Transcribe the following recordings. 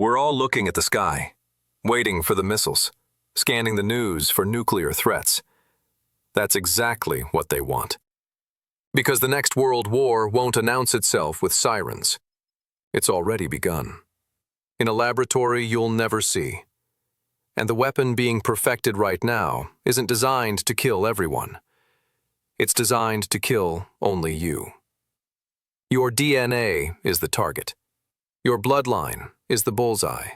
We're all looking at the sky, waiting for the missiles, scanning the news for nuclear threats. That's exactly what they want. Because the next world war won't announce itself with sirens. It's already begun. In a laboratory you'll never see. And the weapon being perfected right now isn't designed to kill everyone. It's designed to kill only you. Your DNA is the target. Your bloodline is the bullseye.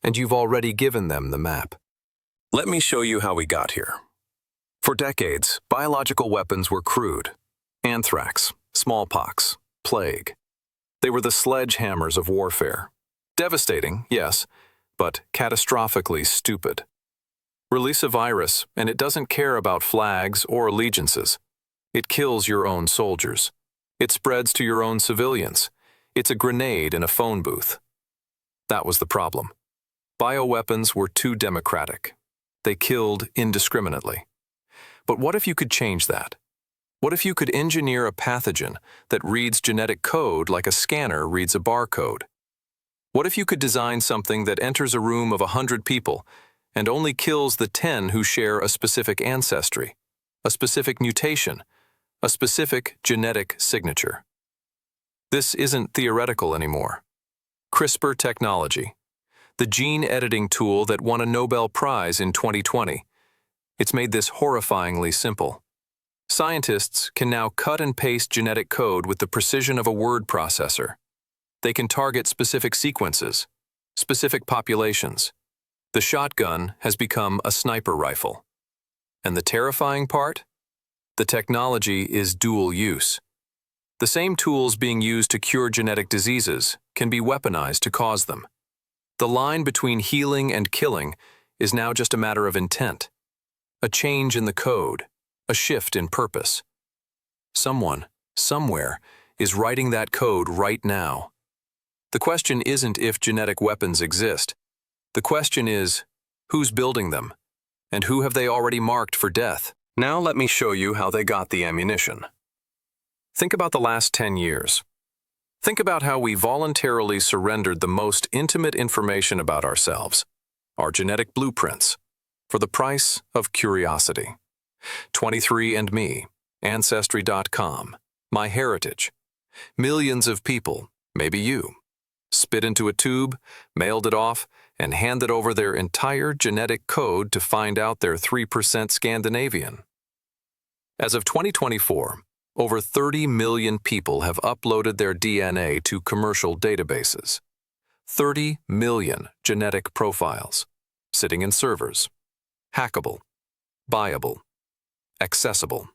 And you've already given them the map. Let me show you how we got here. For decades, biological weapons were crude. Anthrax, smallpox, plague. They were the sledgehammers of warfare. Devastating, yes, but catastrophically stupid. Release a virus, and it doesn't care about flags or allegiances. It kills your own soldiers. It spreads to your own civilians. It's a grenade in a phone booth. That was the problem. Bioweapons were too democratic. They killed indiscriminately. But what if you could change that? What if you could engineer a pathogen that reads genetic code like a scanner reads a barcode? What if you could design something that enters a room of 100 people and only kills the 10 who share a specific ancestry, a specific mutation, a specific genetic signature? This isn't theoretical anymore. CRISPR technology, the gene editing tool that won a Nobel Prize in 2020. It's made this horrifyingly simple. Scientists can now cut and paste genetic code with the precision of a word processor. They can target specific sequences, specific populations. The shotgun has become a sniper rifle. And the terrifying part? The technology is dual use. The same tools being used to cure genetic diseases can be weaponized to cause them. The line between healing and killing is now just a matter of intent. A change in the code, a shift in purpose. Someone, somewhere, is writing that code right now. The question isn't if genetic weapons exist. The question is, who's building them? And who have they already marked for death? Now let me show you how they got the ammunition. Think about the last 10 years. Think about how we voluntarily surrendered the most intimate information about ourselves, our genetic blueprints, for the price of curiosity. 23andMe, ancestry.com, MyHeritage. Millions of people, maybe you, spit into a tube, mailed it off, and handed over their entire genetic code to find out they're 3% Scandinavian. As of 2024, over 30 million people have uploaded their DNA to commercial databases. 30 million genetic profiles, sitting in servers. Hackable, buyable, accessible.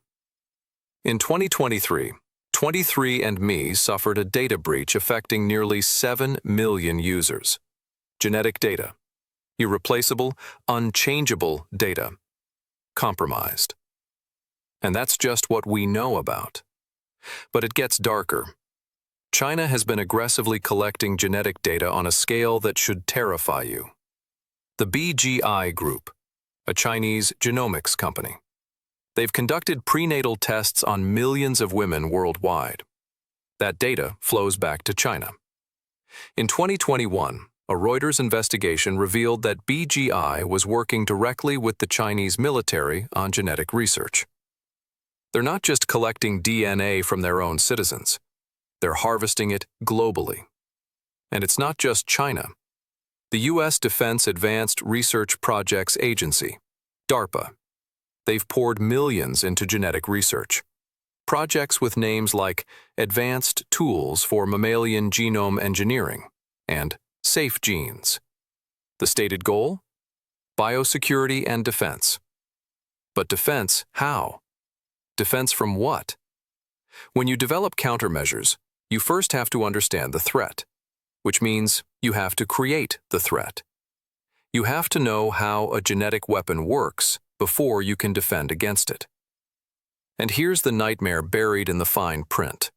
In 2023, 23andMe suffered a data breach affecting nearly 7 million users. Genetic data. Irreplaceable, unchangeable data. Compromised. And that's just what we know about. But it gets darker. China has been aggressively collecting genetic data on a scale that should terrify you. The BGI Group, a Chinese genomics company. They've conducted prenatal tests on millions of women worldwide. That data flows back to China. In 2021, a Reuters investigation revealed that BGI was working directly with the Chinese military on genetic research. They're not just collecting DNA from their own citizens. They're harvesting it globally. And it's not just China. The U.S. Defense Advanced Research Projects Agency, DARPA. They've poured millions into genetic research. Projects with names like Advanced Tools for Mammalian Genome Engineering and Safe Genes. The stated goal? Biosecurity and defense. But defense, how? Defense from what? When you develop countermeasures, you first have to understand the threat, which means you have to create the threat. You have to know how a genetic weapon works before you can defend against it. And here's the nightmare buried in the fine print.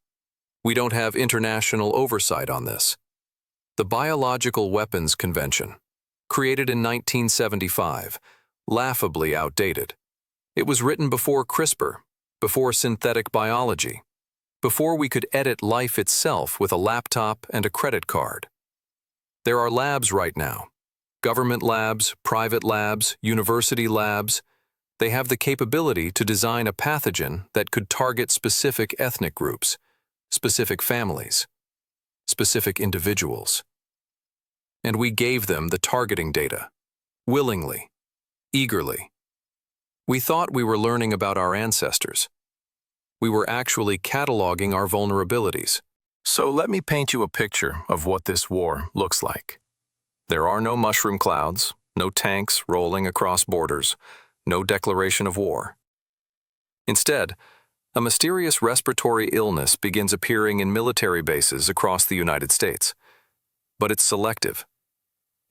We don't have international oversight on this. The Biological Weapons Convention, created in 1975, laughably outdated. It was written before CRISPR, before synthetic biology, before we could edit life itself with a laptop and a credit card. There are labs right now. Government labs, private labs, university labs. They have the capability to design a pathogen that could target specific ethnic groups, specific families, specific individuals. And we gave them the targeting data, willingly, eagerly. We thought we were learning about our ancestors. We were actually cataloging our vulnerabilities. So let me paint you a picture of what this war looks like. There are no mushroom clouds, no tanks rolling across borders, no declaration of war. Instead, a mysterious respiratory illness begins appearing in military bases across the United States. But it's selective.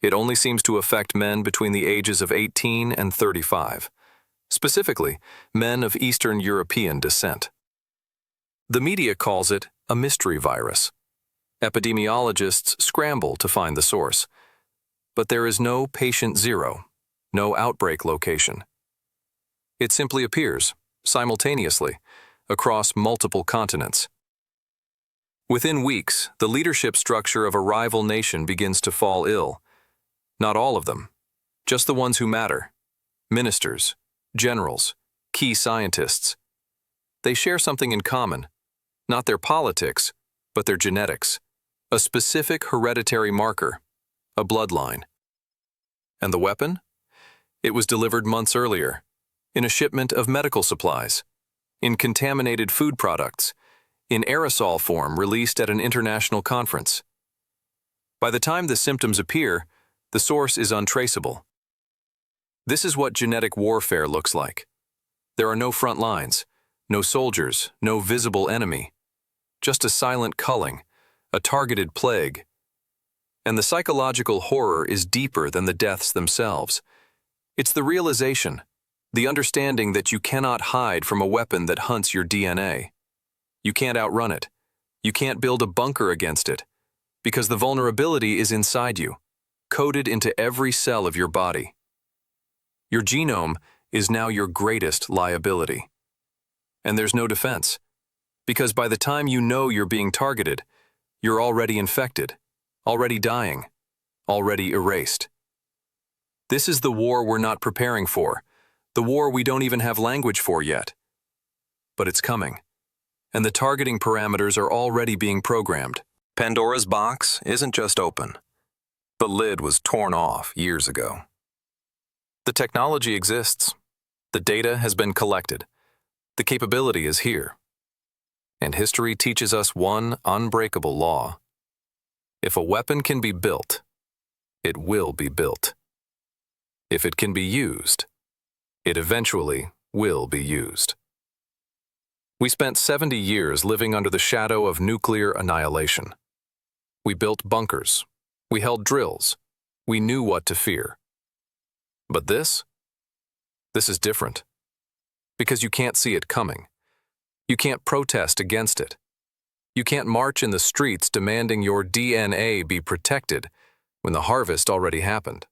It only seems to affect men between the ages of 18 and 35, specifically men of Eastern European descent. The media calls it a mystery virus. Epidemiologists scramble to find the source. But there is no patient zero, no outbreak location. It simply appears, simultaneously, across multiple continents. Within weeks, the leadership structure of a rival nation begins to fall ill. Not all of them, just the ones who matter. Ministers, generals, key scientists. They share something in common, not their politics, but their genetics, a specific hereditary marker, a bloodline. And the weapon? It was delivered months earlier, in a shipment of medical supplies, in contaminated food products, in aerosol form released at an international conference. By the time the symptoms appear, the source is untraceable. This is what genetic warfare looks like. There are no front lines, no soldiers, no visible enemy, just a silent culling, a targeted plague. And the psychological horror is deeper than the deaths themselves. It's the realization, the understanding that you cannot hide from a weapon that hunts your DNA. You can't outrun it. You can't build a bunker against it, because the vulnerability is inside you, coded into every cell of your body. Your genome is now your greatest liability. And there's no defense, because by the time you know you're being targeted, you're already infected, already dying, already erased. This is the war we're not preparing for, the war we don't even have language for yet. But it's coming, and the targeting parameters are already being programmed. Pandora's box isn't just open. The lid was torn off years ago. The technology exists. The data has been collected. The capability is here. And history teaches us one unbreakable law. If a weapon can be built, it will be built. If it can be used, it eventually will be used. We spent 70 years living under the shadow of nuclear annihilation. We built bunkers. We held drills. We knew what to fear. But this is different. Because you can't see it coming. You can't protest against it. You can't march in the streets demanding your DNA be protected when the harvest already happened,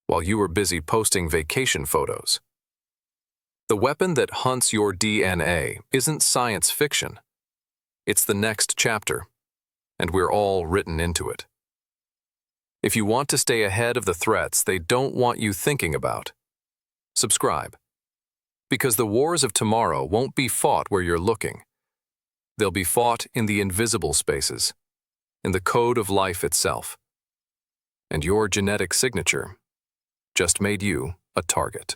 while you were busy posting vacation photos. The weapon that hunts your DNA isn't science fiction. It's the next chapter, and we're all written into it. If you want to stay ahead of the threats they don't want you thinking about, subscribe. Because the wars of tomorrow won't be fought where you're looking. They'll be fought in the invisible spaces, in the code of life itself. And your genetic signature just made you a target.